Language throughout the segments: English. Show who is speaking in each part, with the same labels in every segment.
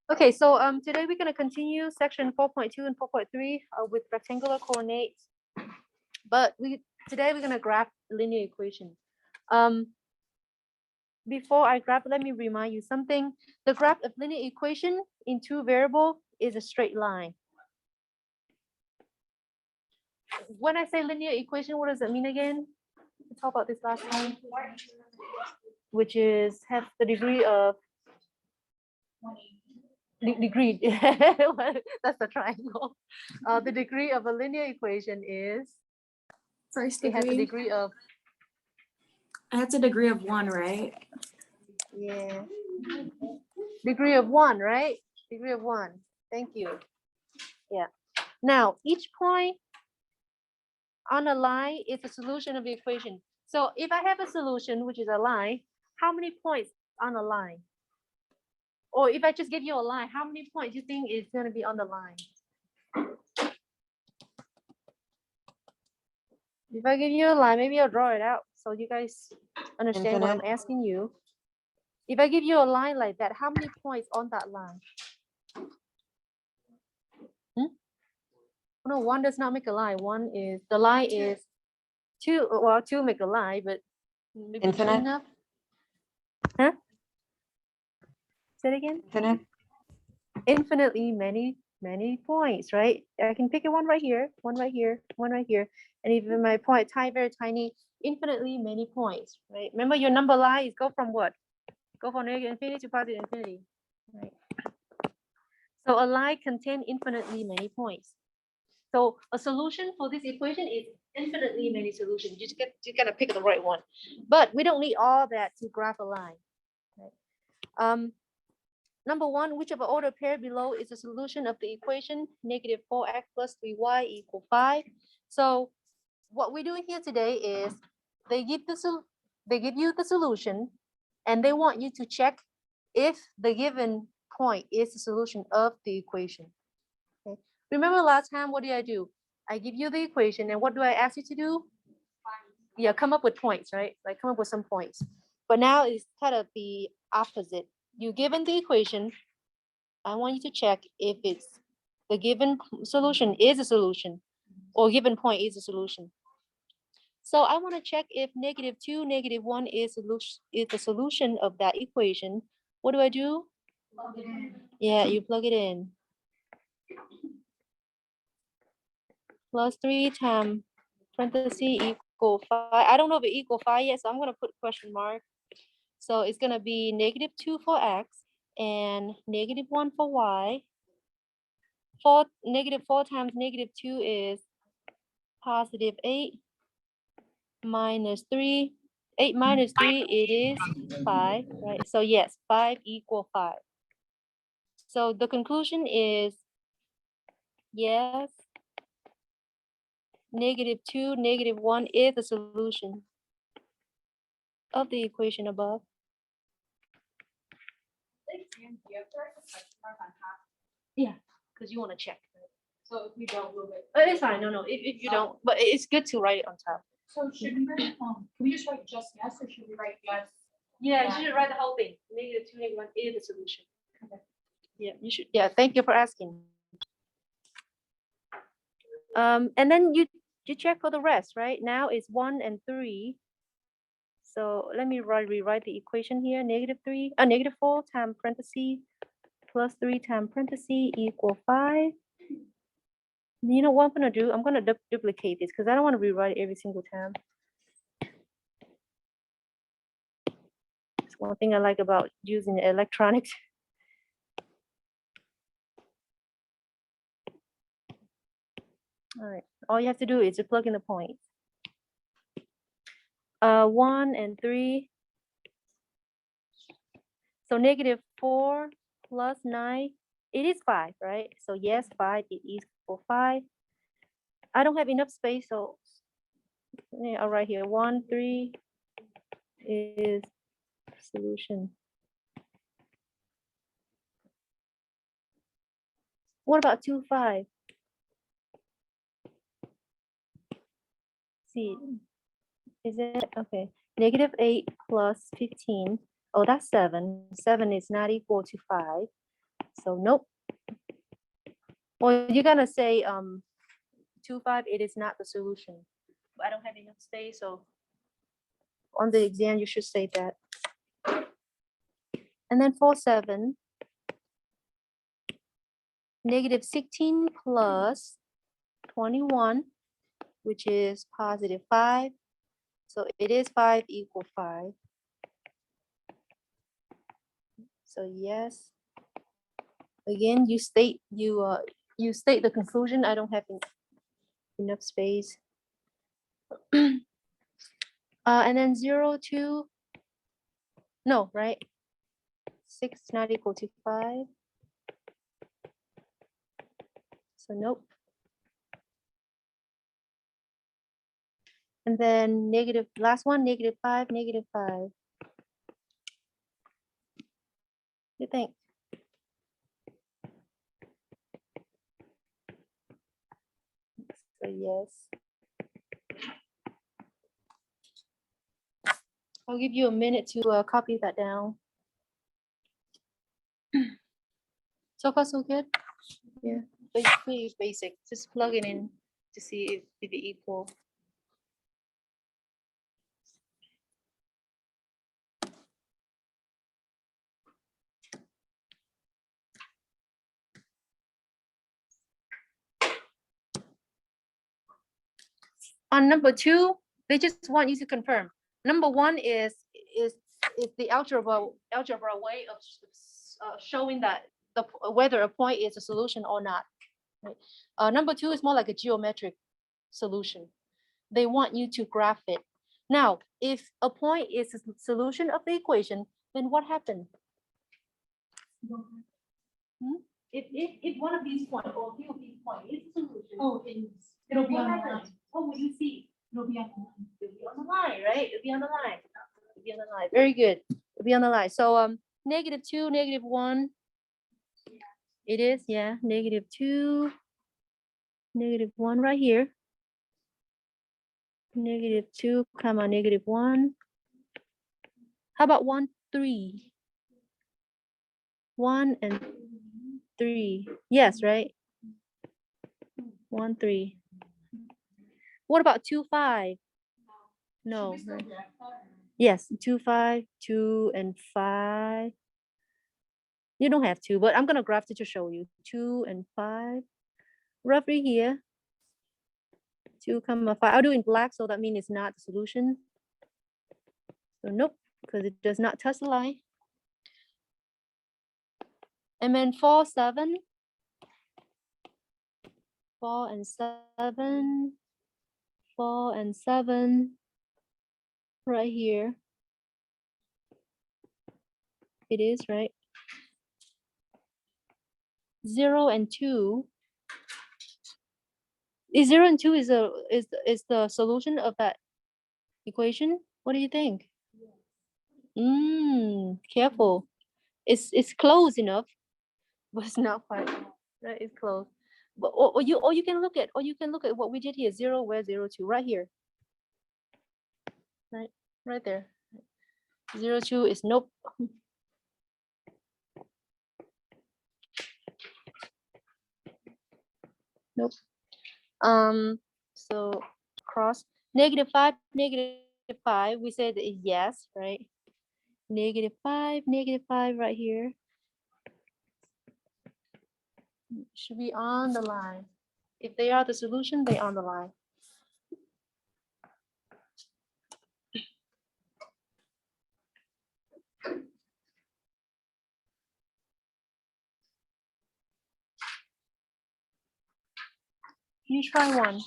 Speaker 1: Okay, so today we're going to continue section 4.2 and 4.3 with rectangular coordinates. But today we're going to graph linear equation. Before I graph, let me remind you something. The graph of linear equation in two variable is a straight line. When I say linear equation, what does it mean again? We talked about this last time, which is have the degree of degree. That's the triangle. The degree of a linear equation is
Speaker 2: First
Speaker 1: it has a
Speaker 2: degree.
Speaker 1: degree of
Speaker 2: That's a degree of 1, right?
Speaker 1: yeah degree of 1, right? Degree of 1. Thank you. Yeah. Now each point on a line is a solution of the equation. So if I have a solution which is a line, how many points on a line? Or if I just give you a line, how many points do you think is going to be on the line? If I give you a line, maybe I'll draw it out so you guys understand what I'm asking you. If I give you a line like that, how many points on that line? No, 1 does not make a line. The line is 2. Well, 2 make a line, but maybe
Speaker 3: Infinite.
Speaker 1: 2 enough. Huh? Say it again.
Speaker 3: Infinite.
Speaker 1: Infinitely many points, right? I can pick one right here, one right here, one right here, and even my point very tiny, infinitely many points, right? Remember your number lines go from what? Go from negative infinity to positive infinity, right? So a line contains infinitely many points. So a solution for this equation is infinitely many solutions. You gotta pick the right one. But we don't need all that to graph a line. Right? Number 1, which of the order pair below is the solution of the equation negative 4x plus 3y equal 5? So what we're doing here today is they give you the solution and they want you to check if the given point is the solution of the equation. Okay. Remember last time, what did I do? I give you the equation and what do I ask you to do? Yeah, come up with points, right? Like come up with some points. But now it's kind of the opposite. You given the equation, I want you to check if it's the given solution is a solution or given point is a solution. So I want to check if -2, -1 is the solution of that equation. What do I do?
Speaker 2: Plug it in.
Speaker 1: Yeah, you plug it in. Plus 3 times parentheses equal 5. I don't know if it equal 5 yet, so I'm going to put question mark. So it's going to be -2 for x and -1 for y. -4 times -2 is +8 minus 3. 8 minus 3, it is 5, right? So yes, 5 equal 5. So the conclusion is yes, -2, -1 is the solution of the equation above. Yeah, because you want to check.
Speaker 2: So if we don't move it.
Speaker 1: It's fine. No, if you don't, but it's good to write it on top.
Speaker 2: So should we write, can we just write just yes, or should we write yes?
Speaker 1: Yeah, you should write the whole thing. -2, -1 is the solution. Okay. Yeah, you should. Yeah, thank you for asking. And then you check for the rest, right? Now it's 1 and 3. So let me rewrite the equation here. -4 times parentheses plus 3 times parentheses equal 5. You know what I'm gonna do? I'm gonna duplicate this because I don't want to rewrite it every single time. It's one thing I like about using electronics. All right, all you have to do is to plug in the points. 1 and 3. So -4 plus 9, it is 5, right? So yes, 5 is equal 5. I don't have enough space, so yeah, I'll write here 1, 3 is solution. What about 2, 5? See, is it okay? -8 plus 15. Oh, that's 7. 7 is not equal to 5. So nope. Or you're gonna say 2, 5, it is not the solution. But I don't have enough space, so on the exam you should say that. And then 4, 7, negative 16 plus 21, which is positive 5. So it is 5 equal 5. So yes. Again, you state the conclusion. I don't have enough space. And then 0 to, no, right? 6 is not equal to 5. So nope. And then negative, last one, negative 5, negative 5. You think? So yes. I'll give you a minute to copy that down. So far, so good? Yeah, pretty basic. Just plug it in to see if it equal. On number 2, they just want you to confirm. Number 1 is the algebra way of showing that whether a point is a solution or not. Right? Number 2 is more like a geometric solution. They want you to graph it. Now, if a point is a solution of the equation, then what happened? If one of these points or a few of these points is a solution,
Speaker 2: It'll be
Speaker 1: what
Speaker 2: on the
Speaker 1: happens?
Speaker 2: line.
Speaker 1: What will you see?
Speaker 2: It'll be on the line.
Speaker 1: It'll be on the line, right? It'll be on the line. It'll be on the line. Very good. It'll be on the line. So negative 2, negative 1. It is, yeah. Negative 2, negative 1 right here. Negative 2, comma, negative 1. How about 1, 3? 1 and 3. Yes, right? 1, 3. What about 2, 5? No.
Speaker 2: Should we still
Speaker 1: right?
Speaker 2: graph that, or-
Speaker 1: Yes, 2, 5, 2 and 5. You don't have to, but I'm gonna graph it to show you. 2 and 5. Roughly here. 2, comma 5. I'll do it in black, so that means it's not the solution. So nope, because it does not touch the line. And then 4, 7. 4 and 7. 4 and 7. Right here. It is, right? 0 and 2. Is 0 and 2 is the solution of that equation? What do you think? Careful. It's close enough, but it's not quite. Right, it's close. But or you can look at what we did here. 0, where 0, 2, right here. Right there. 0, 2 is nope. Nope. So cross negative 5, negative 5. We said yes, right? Negative 5 right here. Should be on the line. If they are the solution, they on the line. You try one.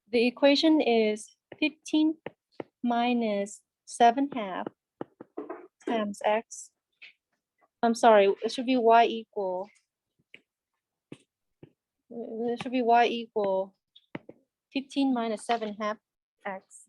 Speaker 1: The equation is 15 minus 7/2 times x. I'm sorry, it should be y equal. It should be y equal 15 minus 7/2 x.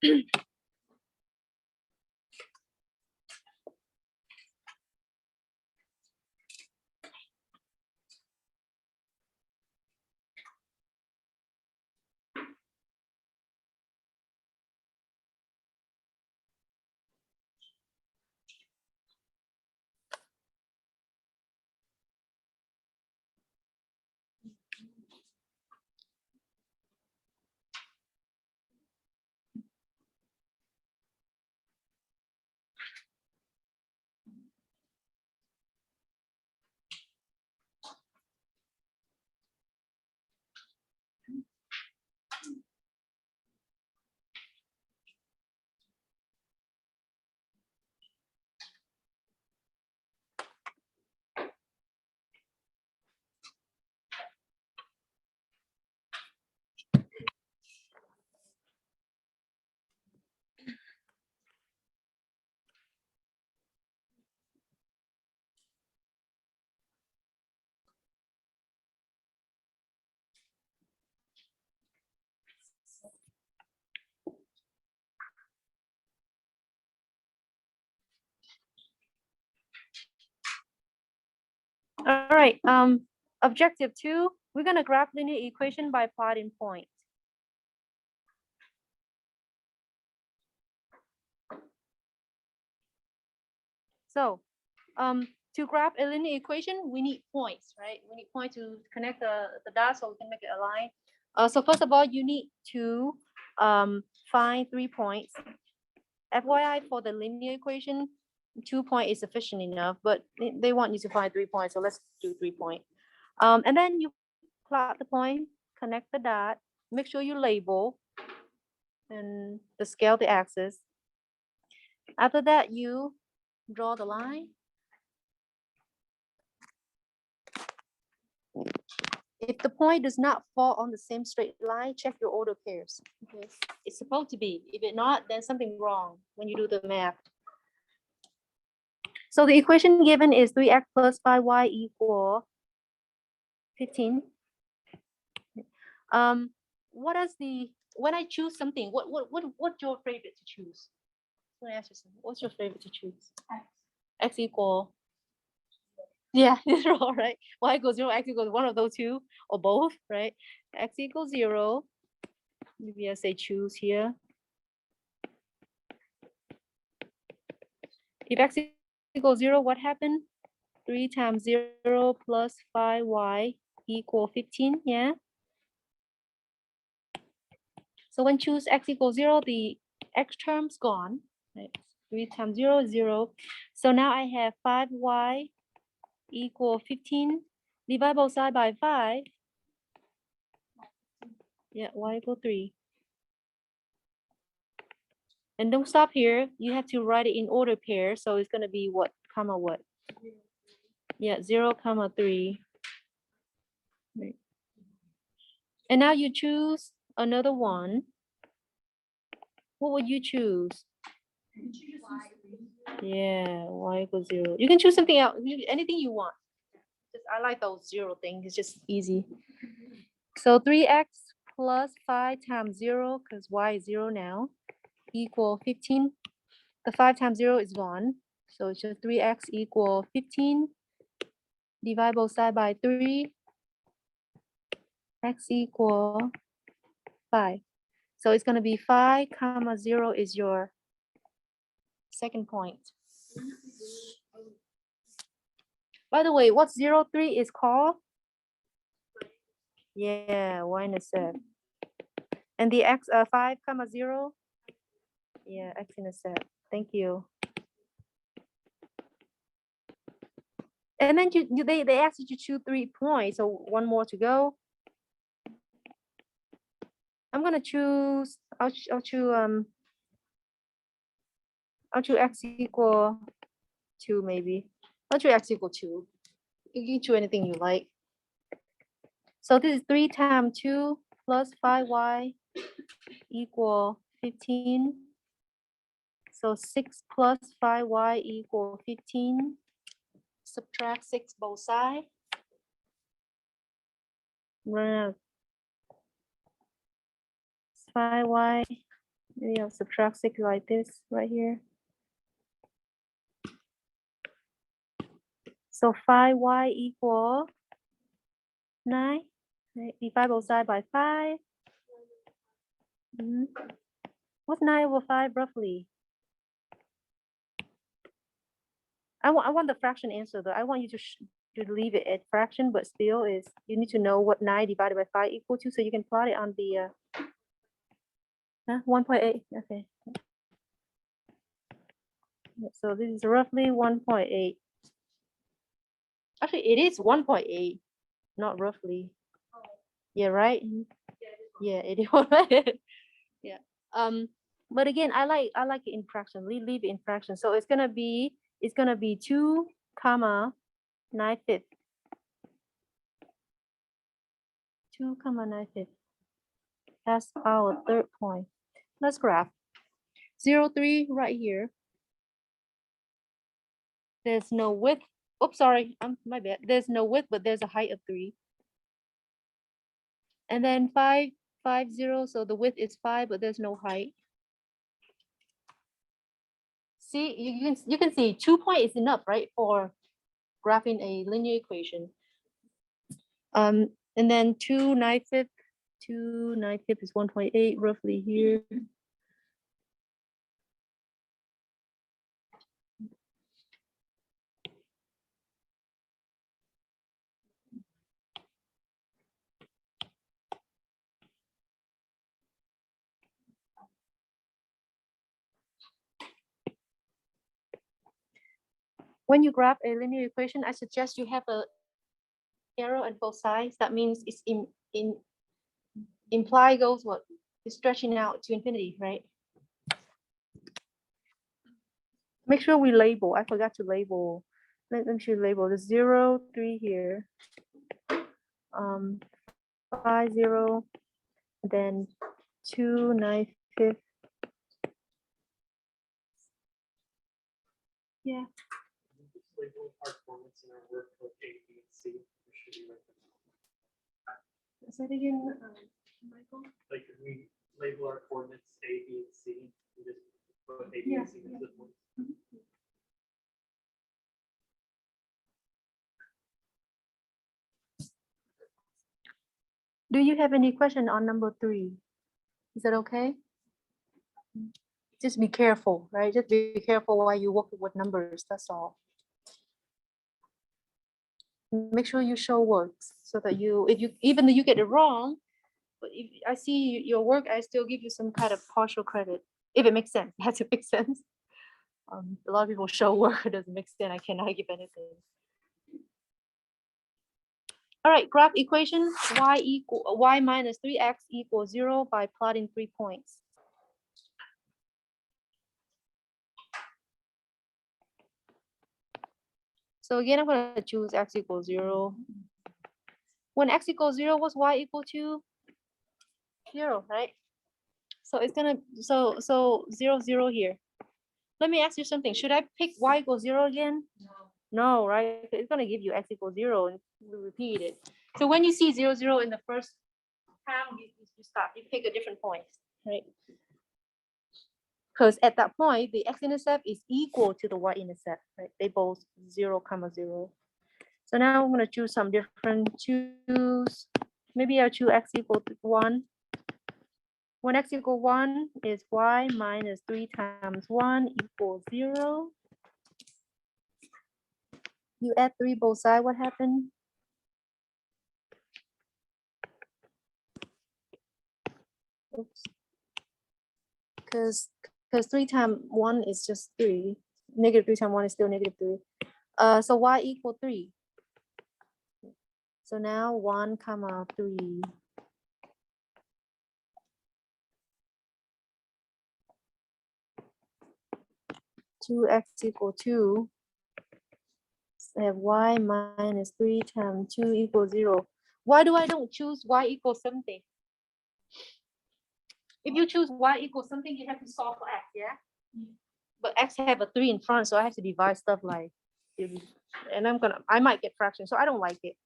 Speaker 1: All right. Objective 2, we're gonna graph linear equation by plotting points. So, to graph a linear equation, we need points, right? We need points to connect the dots so we can make it align. So first of all, you need to find 3 points. FYI, for the linear equation, 2 points is sufficient enough, but they want you to find 3 points, so let's do 3 points. And then you plot the point, connect the dot, make sure you label and the scale the axis. After that, you draw the line. If the point does not fall on the same straight line, check your order pairs. Okay. It's supposed to be. If it not, then something wrong when you do the math. So the equation given is 3x plus 5y equal 15. What is when I choose something, what's your favorite to choose? I want to ask you something. What's your favorite to choose? X equal. Yeah, 0, right? Y equals 0, x equals one of those two, or both, right? X equals 0. Maybe I say choose here. If x equals 0, what happened? 3 times 0 plus 5y equal 15, yeah? So when choose x equals 0, the x term's gone. Right? 3 times 0 is 0. So now I have 5y equal 15. Divide both sides by 5. Yeah, y equal 3. And don't stop here. You have to write it in order pair. So it's going to be what, comma what? Yeah, 0, comma 3. Right. And now you choose another one. What would you choose? Yeah, y equals 0. You can choose something else, anything you want. Just, I like those 0 things. It's just easy. So 3x plus 5 times 0, because y is 0 now, equal 15. The 5 times 0 is gone. So it's just 3x equal 15. Divide both sides by 3. X equal 5. So it's going to be 5 comma 0 is your second point. By the way, what 0, 3 is called? Yeah, y-intercept. And the x 5 comma 0? Yeah, x-intercept. Thank you. And then they asked you to choose 3 points, so one more to go. I'm gonna choose. I'll choose x equal 2 maybe. I'll choose x equal 2. You can choose anything you like. So this is 3 times 2 plus 5y equal 15. So 6 plus 5y equal 15. Subtract 6 both sides. Run out. 5y Maybe I'll subtract 6 like this right here. So 5y equal 9. Right? Divide both sides by 5. What's 9 over 5 roughly? I want the fraction answer though. I want you to leave it at fraction, but still is you need to know what 9 divided by 5 equal to, so you can plot it on the 1.8. Okay. So this is roughly 1.8. Actually, it is 1.8, not roughly. Yeah, right? Yeah, it is 1.8. Yeah. But again, I like it in fraction. Leave it in fraction. So it's gonna be 2 comma 9/5. 2 comma 9/5. That's our third point. Let's graph. 0, 3 right here. There's no width. Oops, sorry, my bad. There's no width, but there's a height of 3. And then 5, 5, 0. So the width is 5, but there's no height. See, you can see 2 point is enough, right, for graphing a linear equation. And then 2 9/5 is 1.8 roughly here. When you graph a linear equation, I suggest you have a arrow on both sides. That means it's imply goes what? It's stretching out to infinity, right? Make sure we label. I forgot to label. Let me should label the 0, 3 here. 5, 0, then 2 9/5. Yeah.
Speaker 3: Label our coordinates in our work with A, B, and C. Or should we like them?
Speaker 1: Say it again, Michael.
Speaker 3: Like, if we label our coordinates A, B, and C, we just put A, B,
Speaker 1: Yeah,
Speaker 3: and C into the points.
Speaker 1: Do you have any question on number 3? Is that okay? Just be careful, right? Just be careful while you work with numbers, that's all. Make sure you show works so that even though you get it wrong, but if I see your work, I still give you some kind of partial credit, if it makes sense. It has to make sense. A lot of people show work, it doesn't make sense. I cannot give anything. All right, graph equation y minus 3x equals 0 by plotting 3 points. So again, I'm going to choose x equals 0. When x equals 0, what's y equal to? 0, right? So it's gonna so 0, 0 here. Let me ask you something. Should I pick y equals 0 again? No, right? It's gonna give you x equals 0 and we repeat it. So when you see 0, 0 in the first term, you stop. You pick a different point, right? Because at that point, the x-intercept is equal to the y-intercept, right? They both 0, 0. So now I'm gonna choose some different. Maybe I'll choose x equal to 1. When x equals 1 is y minus 3 times 1 equals 0. You add 3 both sides, what happened? Oops. Because 3 times 1 is just 3. Negative 3 times 1 is still negative 3. So y equal 3. So now 1, 3. Two x equal 2. So I have y minus 3 times 2 equals 0. Why do I don't choose y equals something? If you choose y equals something, you have to solve for x, yeah? But x have a 3 in front, so I have to divide stuff like, and I might get fractions, so I don't like it.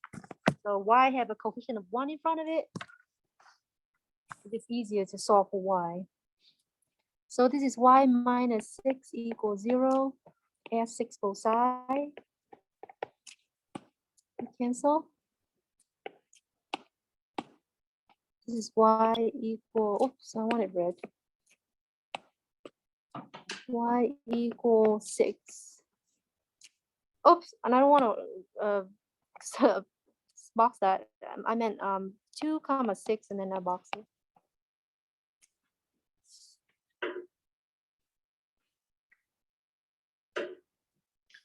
Speaker 1: So y have a coefficient of 1 in front of it. It's easier to solve for y. So this is y minus 6 equals 0. Add 6 both sides. Cancel. This is y equal, oops, I wanted red. Y equals 6. Oops, and I don't want to box that. I meant 2 comma 6 and then I box it.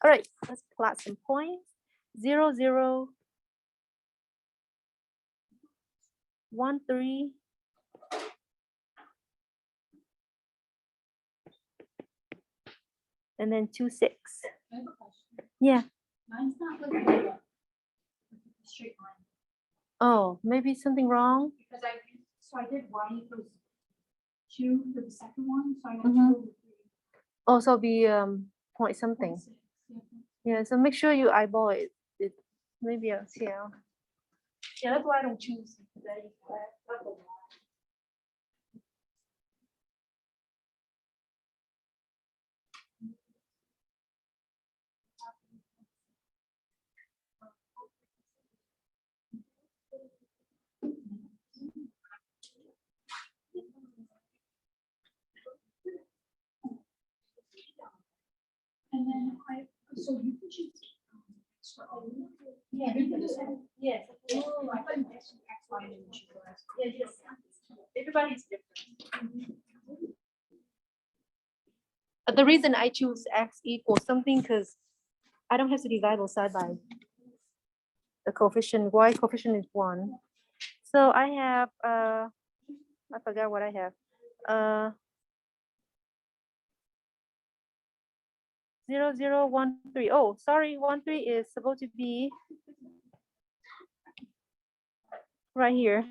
Speaker 1: All right, let's plot some points. 0, 0, 1, 3, and then 2, 6.
Speaker 2: I have a question.
Speaker 1: Yeah.
Speaker 2: Mine's not looking like a straight line.
Speaker 1: Oh, maybe something wrong.
Speaker 2: Because I did y equals 2 for the second one, so I got
Speaker 1: Mhm.
Speaker 2: 2 over 3.
Speaker 1: Also be point something.
Speaker 2: 0.6, yeah.
Speaker 1: Yeah, so make sure you eyeball it. Maybe I'll see how. Yeah, that's why I don't choose.
Speaker 2: And then so you can choose. Extra. Yeah, you can just.
Speaker 1: Yes.
Speaker 2: Oh, I thought you could just X, Y, and then choose the rest.
Speaker 1: Yeah, yes. Everybody's different. The reason I choose x equals something because I don't have to divide both side by the coefficient. Y coefficient is 1. So I have I forgot what I have. 0, 0, 1, 3. Oh, sorry, 1, 3 is supposed to be right here.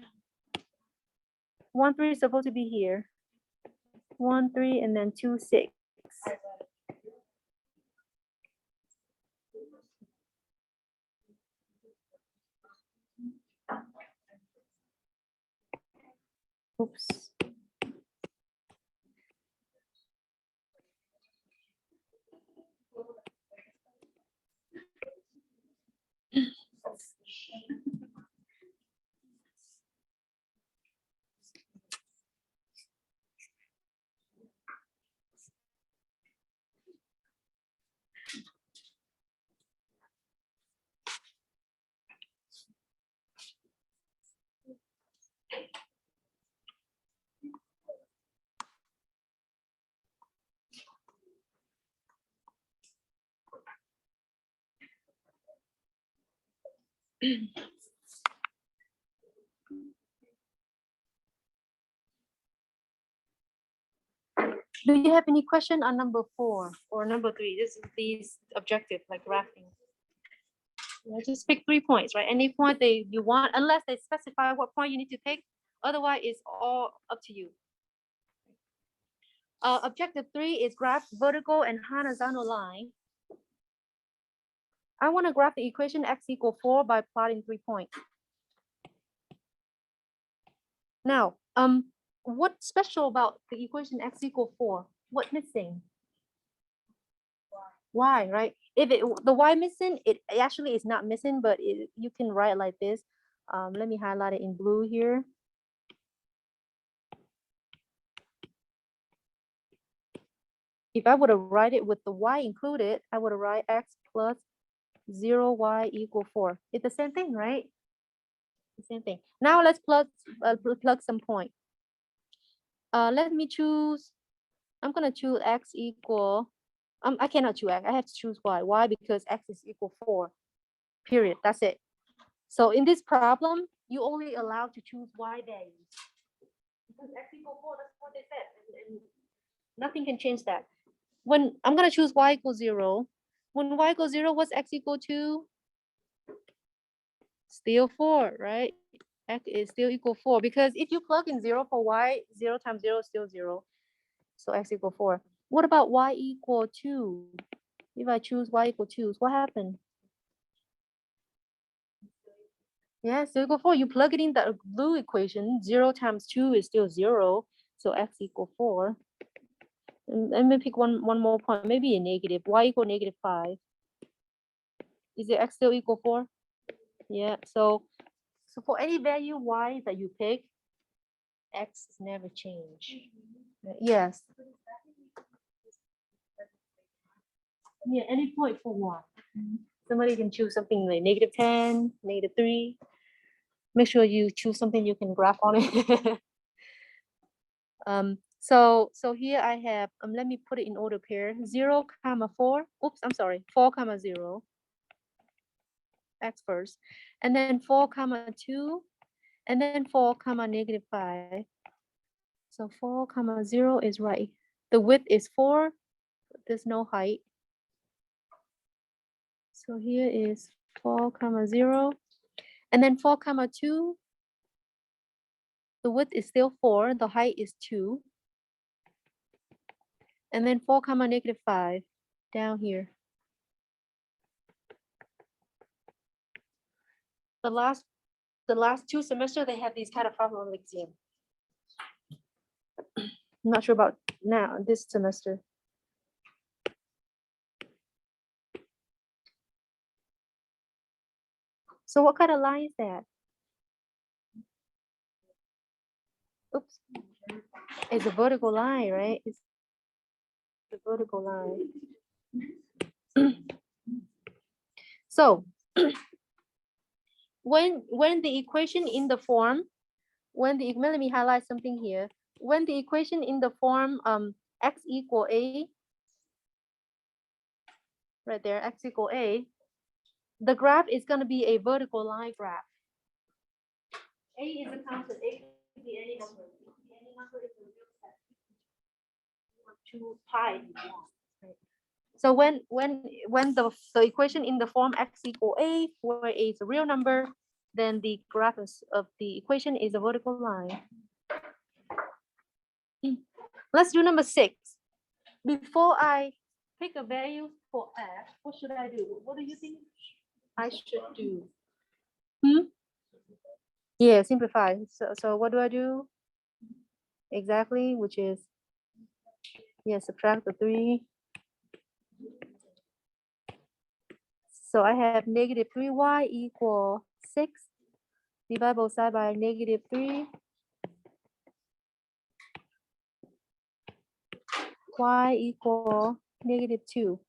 Speaker 1: 1, 3 is supposed to be here. 1, 3, and then 2, 6. Oops. Do you have any question on number 4 or number 3? This is these objective like graphing. Yeah, just pick 3 points, right? Any point you want, unless they specify what point you need to pick. Otherwise, it's all up to you. Objective 3 is graph vertical and horizontal line. I want to graph the equation x equal 4 by plotting 3 points. Now, what's special about the equation x equal 4? What missing? Y, right? If the y missing, it actually is not missing, but you can write like this. Let me highlight it in blue here. If I would have write it with the y included, I would have write x plus 0y equal 4. It's the same thing, right? The same thing. Now let's plug some point. Let me choose. I'm gonna choose x equal. I cannot choose x. I have to choose y. Why? Because x is equal 4. Period. That's it. So in this problem, you only allowed to choose y values. Because x equal 4, that's what they said. And nothing can change that. When I'm gonna choose y equals 0. When y equals 0, what's x equal to? Still 4, right? X is still equal 4 because if you plug in 0 for y, 0 times 0 is still 0. So x equal 4. What about y equal 2? If I choose y equal 2, what happened? Yeah, still equal 4. You plug it in the blue equation. 0 times 2 is still 0. So x equal 4. Let me pick one more point, maybe a negative. Y equal -5. Is it x still equal 4? Yeah, so for any value y that you pick, x is never change. Yes. Yeah, any point for y. Somebody can choose something like -10, -3. Make sure you choose something you can graph on it. So here I have, let me put it in order pair, 0, 4. Oops, I'm sorry, 4, 0. X first, and then 4, 2, and then 4, -5. So 4, 0 is right. The width is 4. There's no height. So here is 4, 0, and then 4, 2. The width is still 4. The height is 2. And then 4, -5 down here. The last 2 semesters they have these kind of problem on the exam. I'm not sure about now this semester. So what kind of line is that? Oops. It's a vertical line, right? It's a vertical line. So when the equation in the form, let me highlight something here. When the equation in the form x equal a, right there, x equal a, the graph is going to be a vertical line graph. A is a constant. A can be any number. Any number is a real set. 2 pi. So when the equation in the form x equal a, where a is a real number, then the graph of the equation is a vertical line. Let's do number 6. Before I pick a value for f, what should I do? What do you think I should do? Yeah, simplify. So what do I do? Exactly, which is, yeah, subtract the 3. So I have -3y equal 6. Divide both sides by -3. Y equal -2.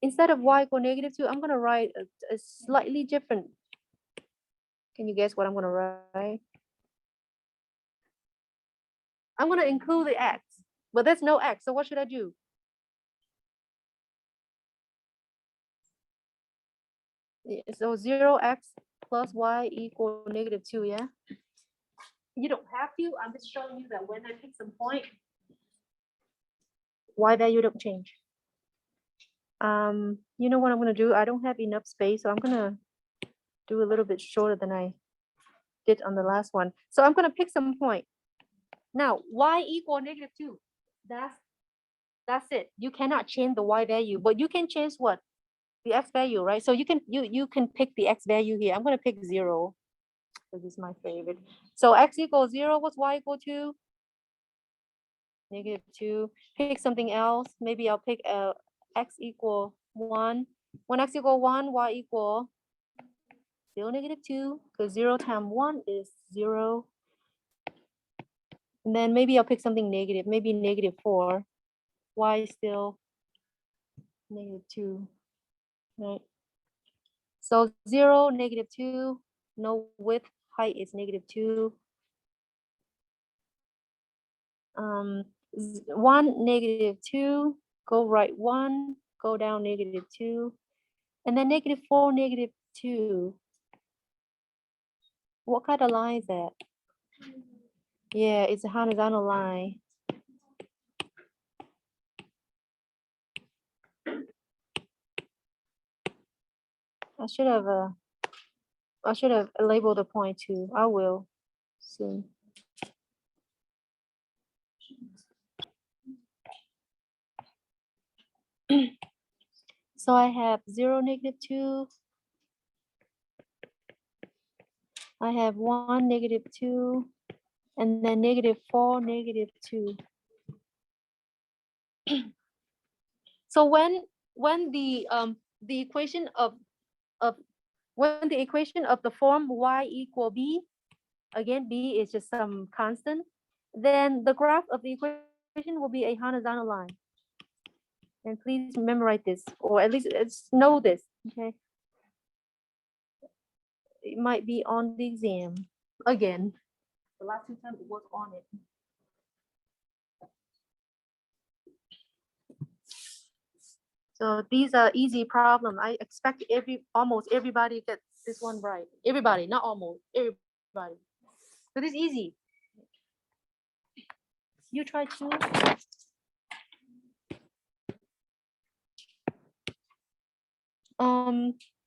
Speaker 1: Instead of y equal -2, I'm gonna write a slightly different. Can you guess what I'm gonna write? I'm gonna include the x, but there's no x, so what should I do? So 0x plus y equal -2, yeah? You don't have to, I'm just showing you that when I pick some point, y value don't change. You know what I'm gonna do? I don't have enough space, so I'm gonna do a little bit shorter than I did on the last one. So I'm gonna pick some point. Now, y equal -2. That's it. You cannot change the y value, but you can change what? The x value, right? So you can pick the x value here. I'm gonna pick 0. So this is my favorite. So x equals 0. What's y equal to? -2. Pick something else. Maybe I'll pick x equal 1. When x equal 1, y equal still -2, because 0 times 1 is 0. And then maybe I'll pick something negative, maybe -4. Y is still -2, right? So 0, -2, no width, height is -2. 1, -2, go right 1, go down -2, and then -4, -2. What kind of line is that? Yeah, it's a horizontal line. I should have labeled the point too. I will soon. So I have 0, -2. I have 1, -2, and then -4, -2. So when the equation of when the equation of the form y equal b, again b is just some constant, then the graph of the equation will be a horizontal line. And please memorize this, or at least know this, okay? It might be on the exam again. The last 2 times it was on it. So these are easy problem. I expect almost everybody gets this one right. Everybody, not almost, everybody. But it's easy. You try to.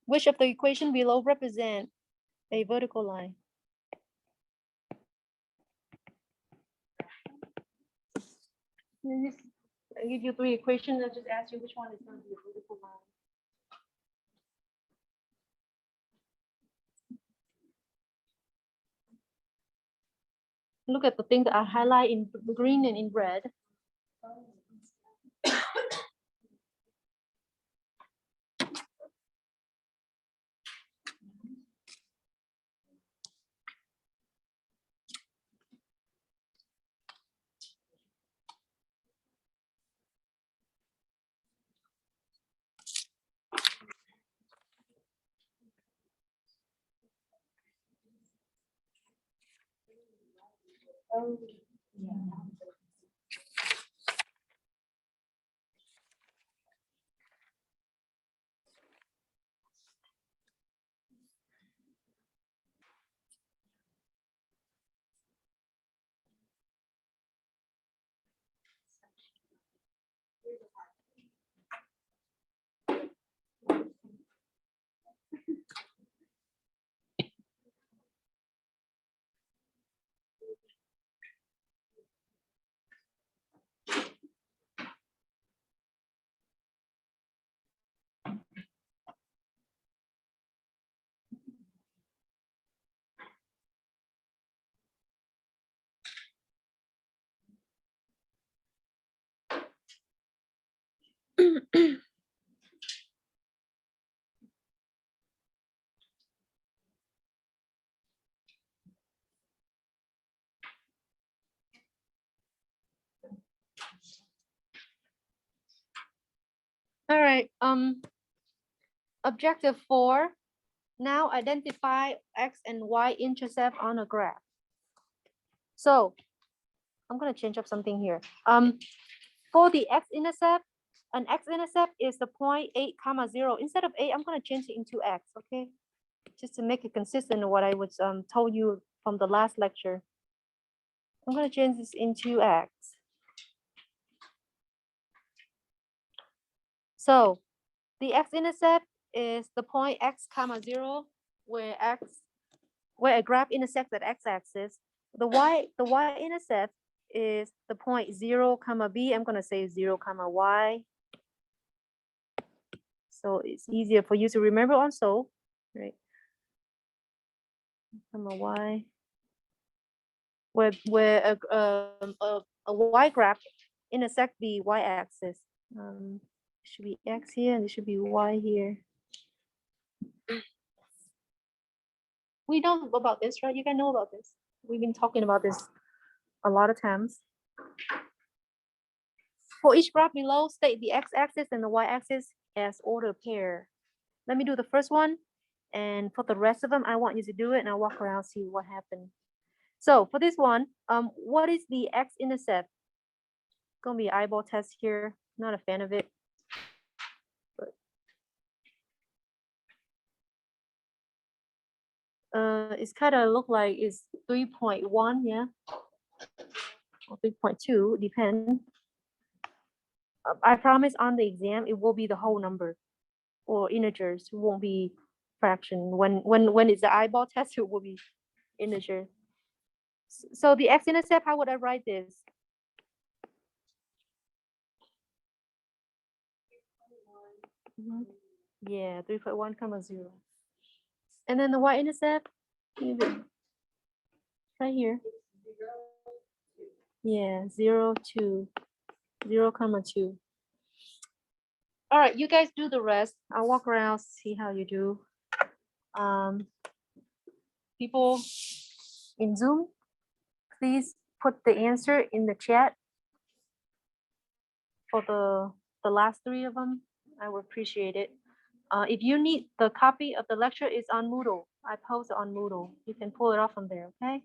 Speaker 1: Which of the equation below represent a vertical line? I give you 3 equations. I just ask you which one is going to be a vertical line. Look at the thing that I highlight in green and in red. All right. Objective 4. Now identify x and y intercept on a graph. So I'm gonna change up something here. For the x-intercept, an x-intercept is the point 8, 0. Instead of 8, I'm gonna change it into x. Okay, just to make it consistent with what I was told you from the last lecture. I'm gonna change this into x. So the x-intercept is the point x, 0, where a graph intersects at x-axis. The y-intercept is the point 0, b. I'm gonna say 0, y. So it's easier for you to remember also, right? Y. Where a y graph intersect the y-axis. Should be x here and it should be y here. We know about this, right? You guys know about this. We've been talking about this a lot of times. For each graph below, state the x-axis and the y-axis as ordered pair. Let me do the first one, and for the rest of them, I want you to do it, and I'll walk around see what happened. So for this one, what is the x-intercept? Gonna be an eyeball test here. Not a fan of it. But, it's kind of look like it's 3.1, yeah, or 3.2, depend. I promise on the exam it will be the whole number, or integers. It won't be fraction. When it's the eyeball test, it will be integer. So the x-intercept, how would I write this? Yeah, 3.1, 0. And then the y-intercept, right here. Yeah, 0, 2. 0,2. All right, you guys do the rest. I'll walk around, see how you do. People in Zoom, please put the answer in the chat for the last 3 of them. I would appreciate it. If you need the copy of the lecture, it's on Moodle. I post it on Moodle. You can pull it off from there, okay?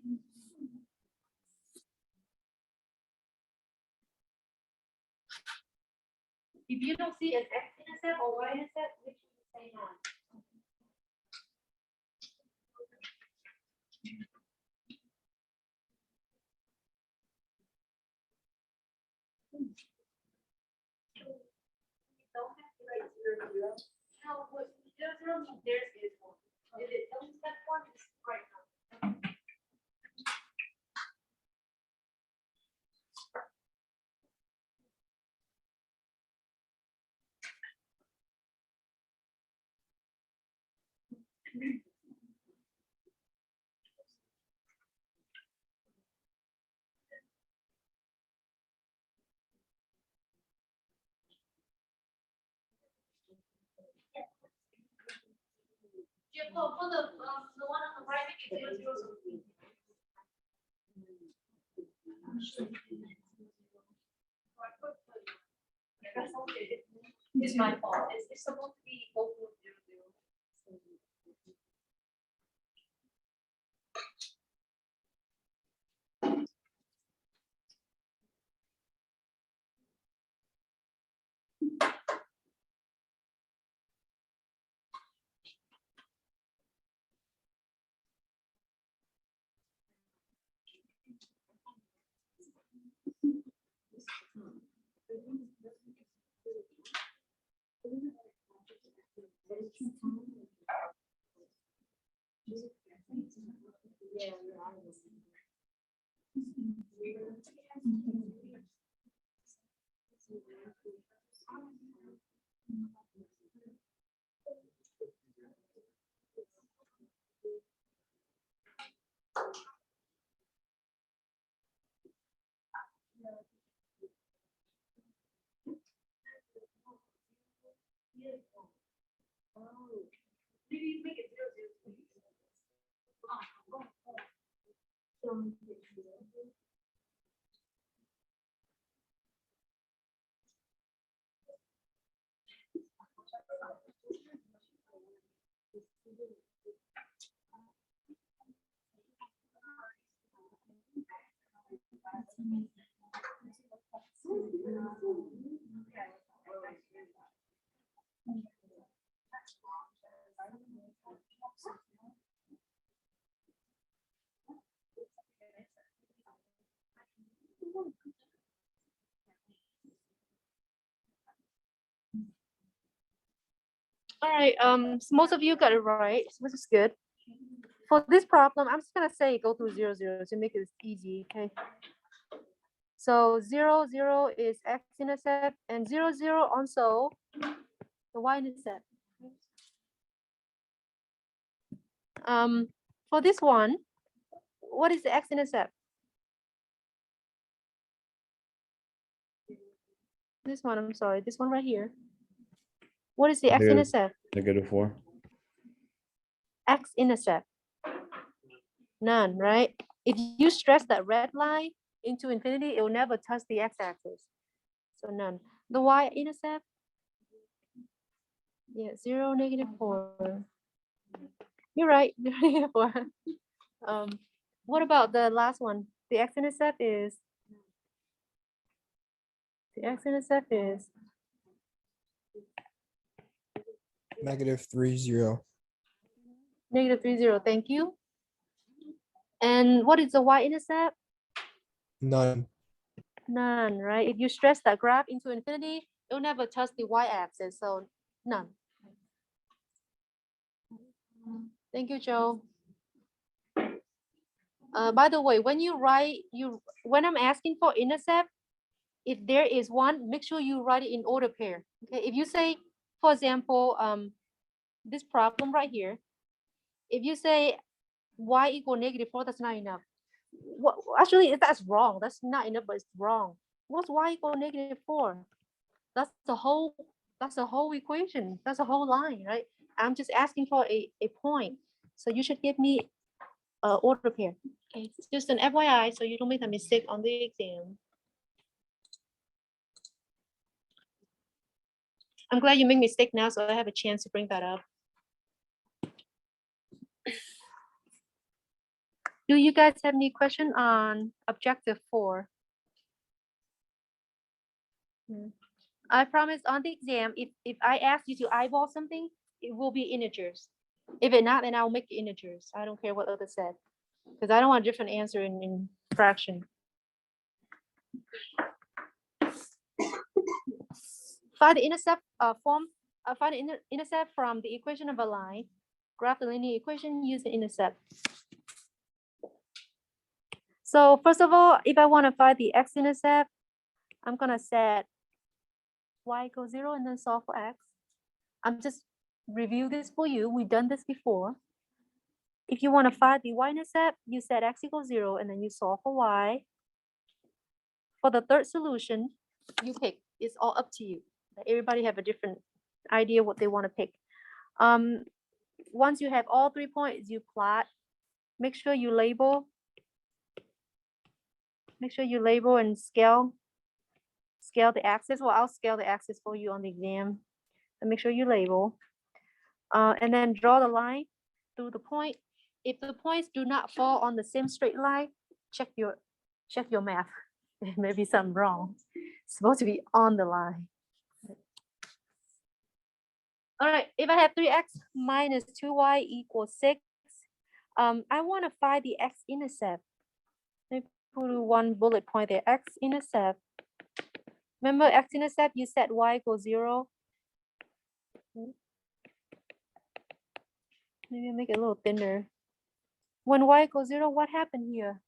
Speaker 1: If you don't see an x-intercept or y-intercept, make sure you say none. Don't have to write 0, 0. No, what 0, 0 means theirs is 1. If it doesn't step 1, it's right now. Jim, for the one on the right, make it 0, 0, 0. It's my fault. It's supposed to be 0, 0, 0. Maybe make it 0, 0, 0. All right, so most of you got it right, which is good. For this problem, I'm just gonna say go through 0, 0 to make it easy, okay? So 0, 0 is x-intercept, and 0, 0 also the y-intercept. For this one, what is the x-intercept? This one, I'm sorry, this one right here. What is the x-intercept?
Speaker 4: -4.
Speaker 1: X-intercept. None, right? If you stress that red line into infinity, it will never touch the x-axis. So none. The y-intercept? Yeah, 0, -4. You're right, -4. What about the last one? The x-intercept is? The x-intercept is?
Speaker 5: -3, 0.
Speaker 1: -3, 0, thank you. And what is the y-intercept?
Speaker 5: None.
Speaker 1: None, right? If you stress that graph into infinity, it will never touch the y-axis, so none. Thank you, Joe. By the way, when you write, when I'm asking for intercept, if there is one, make sure you write it in order pair. Okay, if you say, for example, this problem right here, if you say y equal -4, that's not enough. What actually that's wrong. That's not enough, but it's wrong. What's y equal -4? That's the whole equation. That's a whole line, right? I'm just asking for a point. So you should give me order pair. Okay, it's just an FYI, so you don't make a mistake on the exam. I'm glad you make mistake now, so I have a chance to bring that up. Do you guys have any question on objective 4? I promise on the exam, if I ask you to eyeball something, it will be integers. If it not, then I'll make it integers. I don't care what others said, because I don't want a different answer in fraction. Find the intercept find the intercept from the equation of a line. Graph the linear equation, use the intercept. So first of all, if I want to find the x-intercept, I'm gonna set y equals 0 and then solve for x. I'm just review this for you. We've done this before. If you want to find the y-intercept, you set x equals 0 and then you solve for y. For the third solution, you pick. It's all up to you. Everybody have a different idea what they want to pick. Once you have all 3 points, you plot. Make sure you label. Make sure you label and scale the axis. Well, I'll scale the axis for you on the exam. And make sure you label. And then draw the line through the point. If the points do not fall on the same straight line, check your math. There may be something wrong. It's supposed to be on the line. All right, if I have 3x minus 2y equals 6, I want to find the x-intercept. Let me put one bullet point there, x-intercept. Remember x-intercept, you set y equals 0. Maybe I'll make it a little thinner. When y equals 0, what happened here?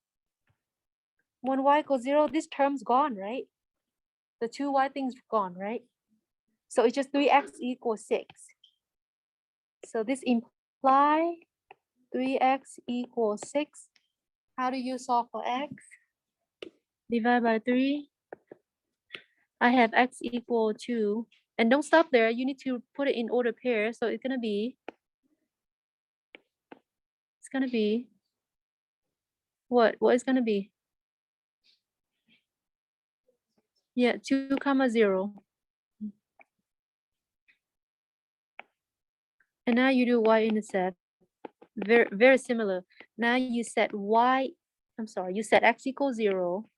Speaker 1: When y equals 0, this term's gone, right? The 2y thing's gone, right? So it's just 3x equals 6. So this implies 3x equals 6. How do you solve for x? Divide by 3. I have x equal 2. And don't stop there. You need to put it in order pair. So it's gonna be what? What is gonna be? Yeah, 2, 0. And now you do y-intercept. Very, very similar. Now you set you set x equals 0.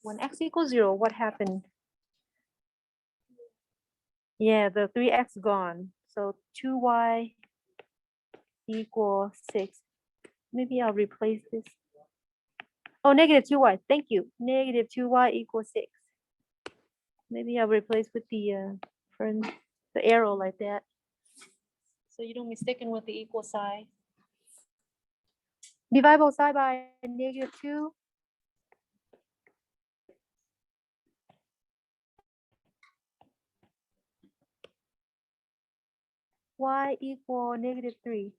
Speaker 1: When x equals 0, what happened? Yeah, the 3x gone. So 2y equals 6. Maybe I'll replace this. Oh, negative 2y. Thank you. Negative 2y equals 6. Maybe I'll replace with the arrow like that. So you don't mistaken with the equal sign. Divide both sides by negative 2. Y equal negative 3.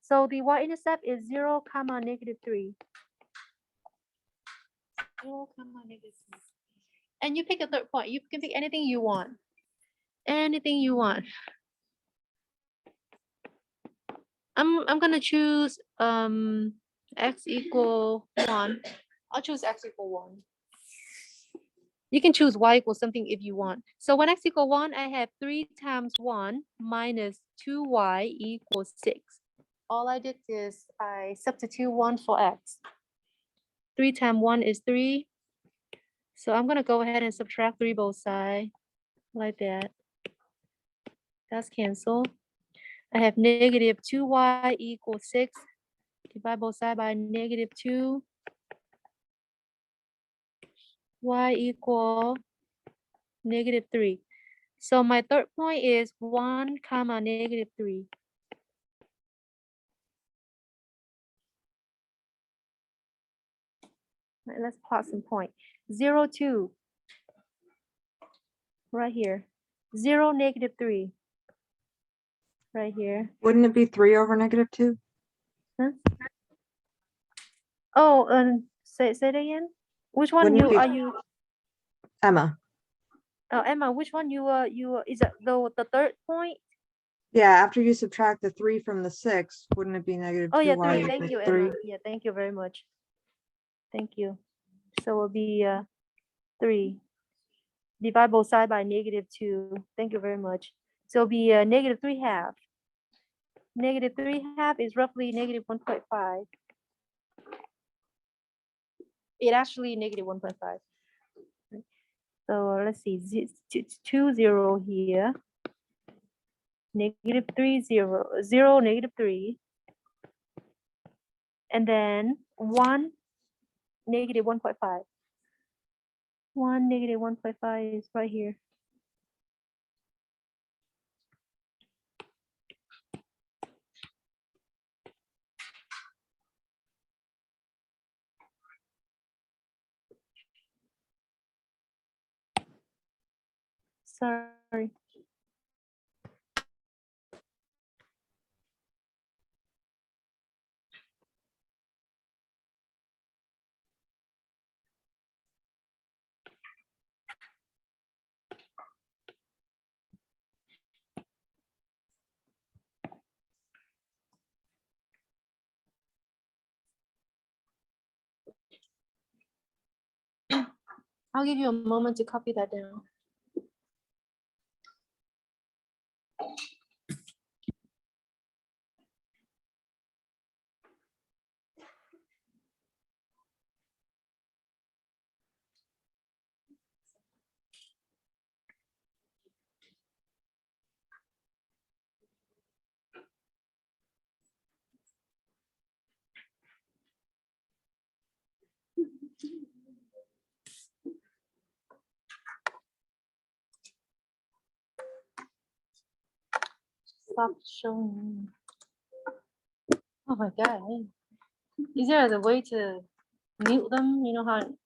Speaker 1: So the y-intercept is 0, negative 3. 0, negative 3. And you pick a third point. You can pick anything you want. Anything you want. I'm gonna choose x equal 1. I'll choose x equal 1. You can choose y equals something if you want. So when x equal 1, I have 3 times 1 minus 2y equals 6. All I did is I substitute 1 for x. 3 times 1 is 3. So I'm gonna go ahead and subtract 3 both sides like that. That's canceled. I have negative 2y equals 6. Divide both sides by negative 2. Y equal negative 3. So my third point is 1, negative 3. Right, let's plot some point. 0, 2. Right here. 0, negative 3. Right here.
Speaker 4: Wouldn't it be 3 over negative 2?
Speaker 1: Huh? Oh, say it again. Which one
Speaker 4: Wouldn't it
Speaker 1: you
Speaker 4: be-
Speaker 1: are you?
Speaker 4: Emma.
Speaker 1: Emma, which one is that the third point?
Speaker 4: Yeah, after you subtract the 3 from the 6, wouldn't it be negative
Speaker 1: Oh yeah,
Speaker 4: 2y
Speaker 1: 3. Thank
Speaker 4: equals
Speaker 1: you,
Speaker 4: 3?
Speaker 1: Emma. Yeah, thank you very much. Thank you. So it'll be 3. Divide both sides by -2. Thank you very much. So it'll be -3/2. -3/2 is roughly -1.5. It actually -1.5. So let's see, 2 0 here. -3 0 0 -3. And then 1 -1.5. 1 -1.5 is right here. Sorry. I'll give you a moment to copy that down. Stop showing. Oh my God. Is there a way to mute them? You know how on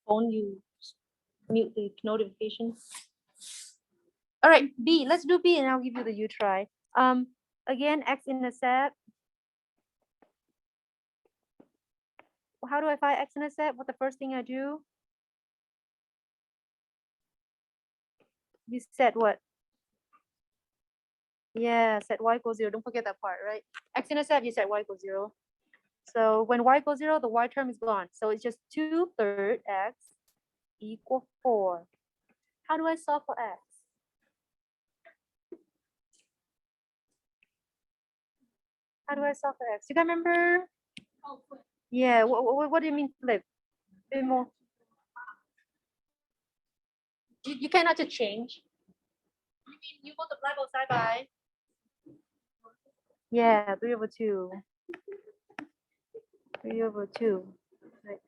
Speaker 1: phone you mute the notifications? All right, B, let's do B and I'll give you the U try. Again, x-intercept. How do I find x-intercept? What the first thing I do? You set what? Yeah, set y equals 0. Don't forget that part, right? X-intercept, you set y equals 0. So when y equals 0, the y term is gone. So it's just 2/3 x equal 4. How do I solve for x? How do I solve for x? You guys remember?
Speaker 2: Oh, flip.
Speaker 1: Yeah, what do you mean flip? A bit more. You cannot just change. You mean you multiply both side by? Yeah, 3/2. 3/2. Right.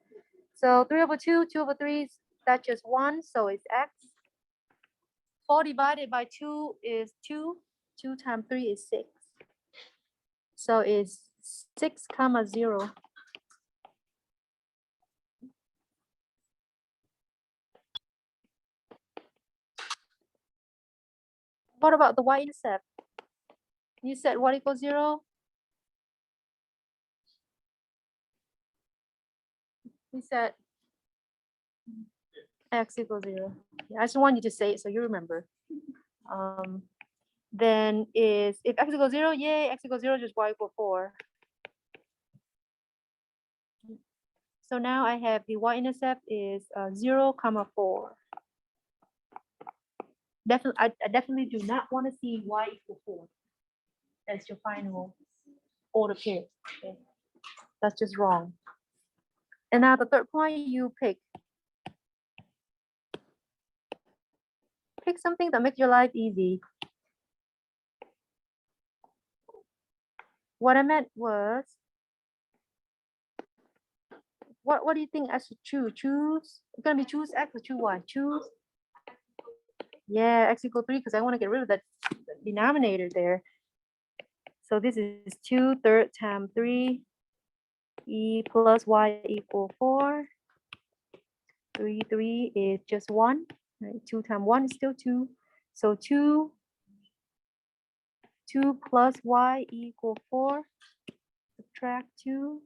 Speaker 1: So 3/2, 2/3, that's just 1, so it's x. 4 divided by 2 is 2. 2 times 3 is 6. So it's 6, 0. What about the y-intercept? You said y equals 0? We said x equals 0. Yeah, I just want you to say it so you remember. Then is if x equals 0, yay, x equals 0, just y equals 4. So now I have the y-intercept is 0, 4. Definitely, I definitely do not want to see y equal 4. That's your final order pair. Okay? That's just wrong. And now the third point, you pick something that makes your life easy. What I meant was, what do you think I should choose? It's gonna be choose x or choose y? Choose. Yeah, x equals 3 because I want to get rid of that denominator there. So this is 2/3 times 3 e plus y equal 4. 3 is just 1. Right? 2 times 1 is still 2. So 2 plus y equal 4. Subtract 2.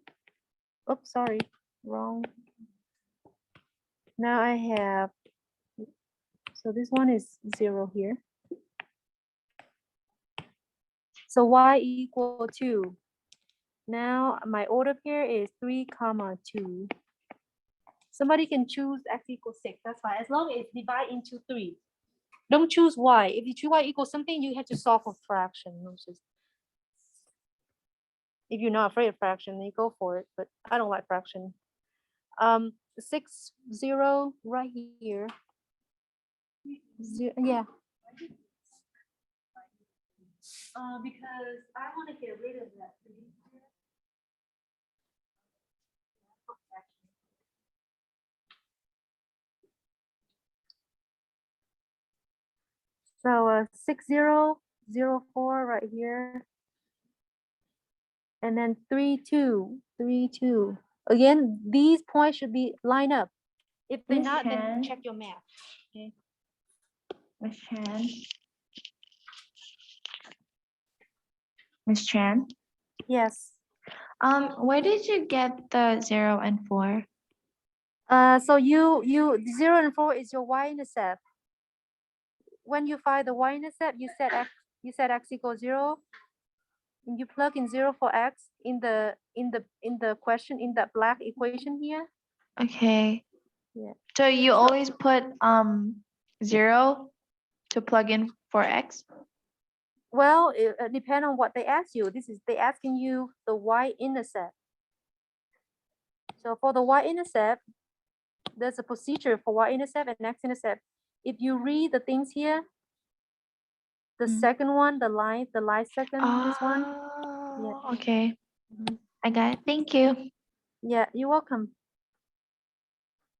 Speaker 1: Oops, sorry, wrong. Now I have, so this one is 0 here. So y equal 2. Now my order pair is 3, 2. Somebody can choose x equals 6. That's fine. As long as it's divided into 3. Don't choose y. If you choose y equals something, you have to solve a fraction. If you're not afraid of fraction, then you go for it. But I don't like fraction. 6, 0 right here. Yeah. Because I want to get rid of that. So 6, 0, 0, 4 right here. And then 3, 2, 3, 2. Again, these points should be lined up. If they're
Speaker 6: Miss
Speaker 1: not, then
Speaker 6: Chan?
Speaker 1: check your math. Okay.
Speaker 6: Miss Chan? Miss Chan?
Speaker 1: Yes.
Speaker 6: Where did you get the 0 and 4?
Speaker 1: So you 0 and 4 is your y-intercept. When you find the y-intercept, you set x equals 0. And you plug in 0 for x in the question in that black equation here.
Speaker 6: Okay.
Speaker 1: Yeah.
Speaker 6: So you always put 0 to plug in for x?
Speaker 1: Well, it depends on what they ask you. They asking you the y-intercept. So for the y-intercept, there's a procedure for y-intercept and x-intercept. If you read the things here, the second one, the line second, this one.
Speaker 6: Oh, okay.
Speaker 1: Mhm.
Speaker 6: I got it. Thank you.
Speaker 1: Yeah, you're welcome.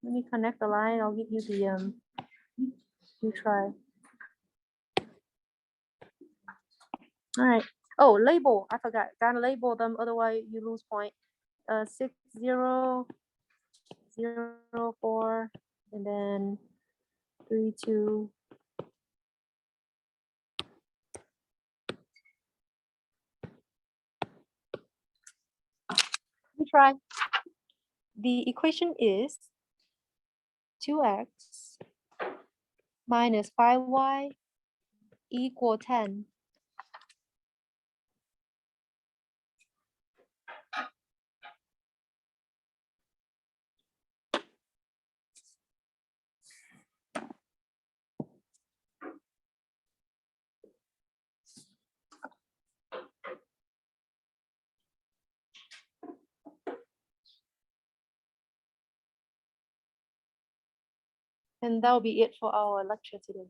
Speaker 1: Let me connect the line. I'll give you the you try. All right. Oh, label. I forgot. Gotta label them, otherwise you lose point. 6, 0, 0, 4, and then 3, 2. Let me try. The equation is 2x minus 5y equal 10. And that will be it for our lecture today.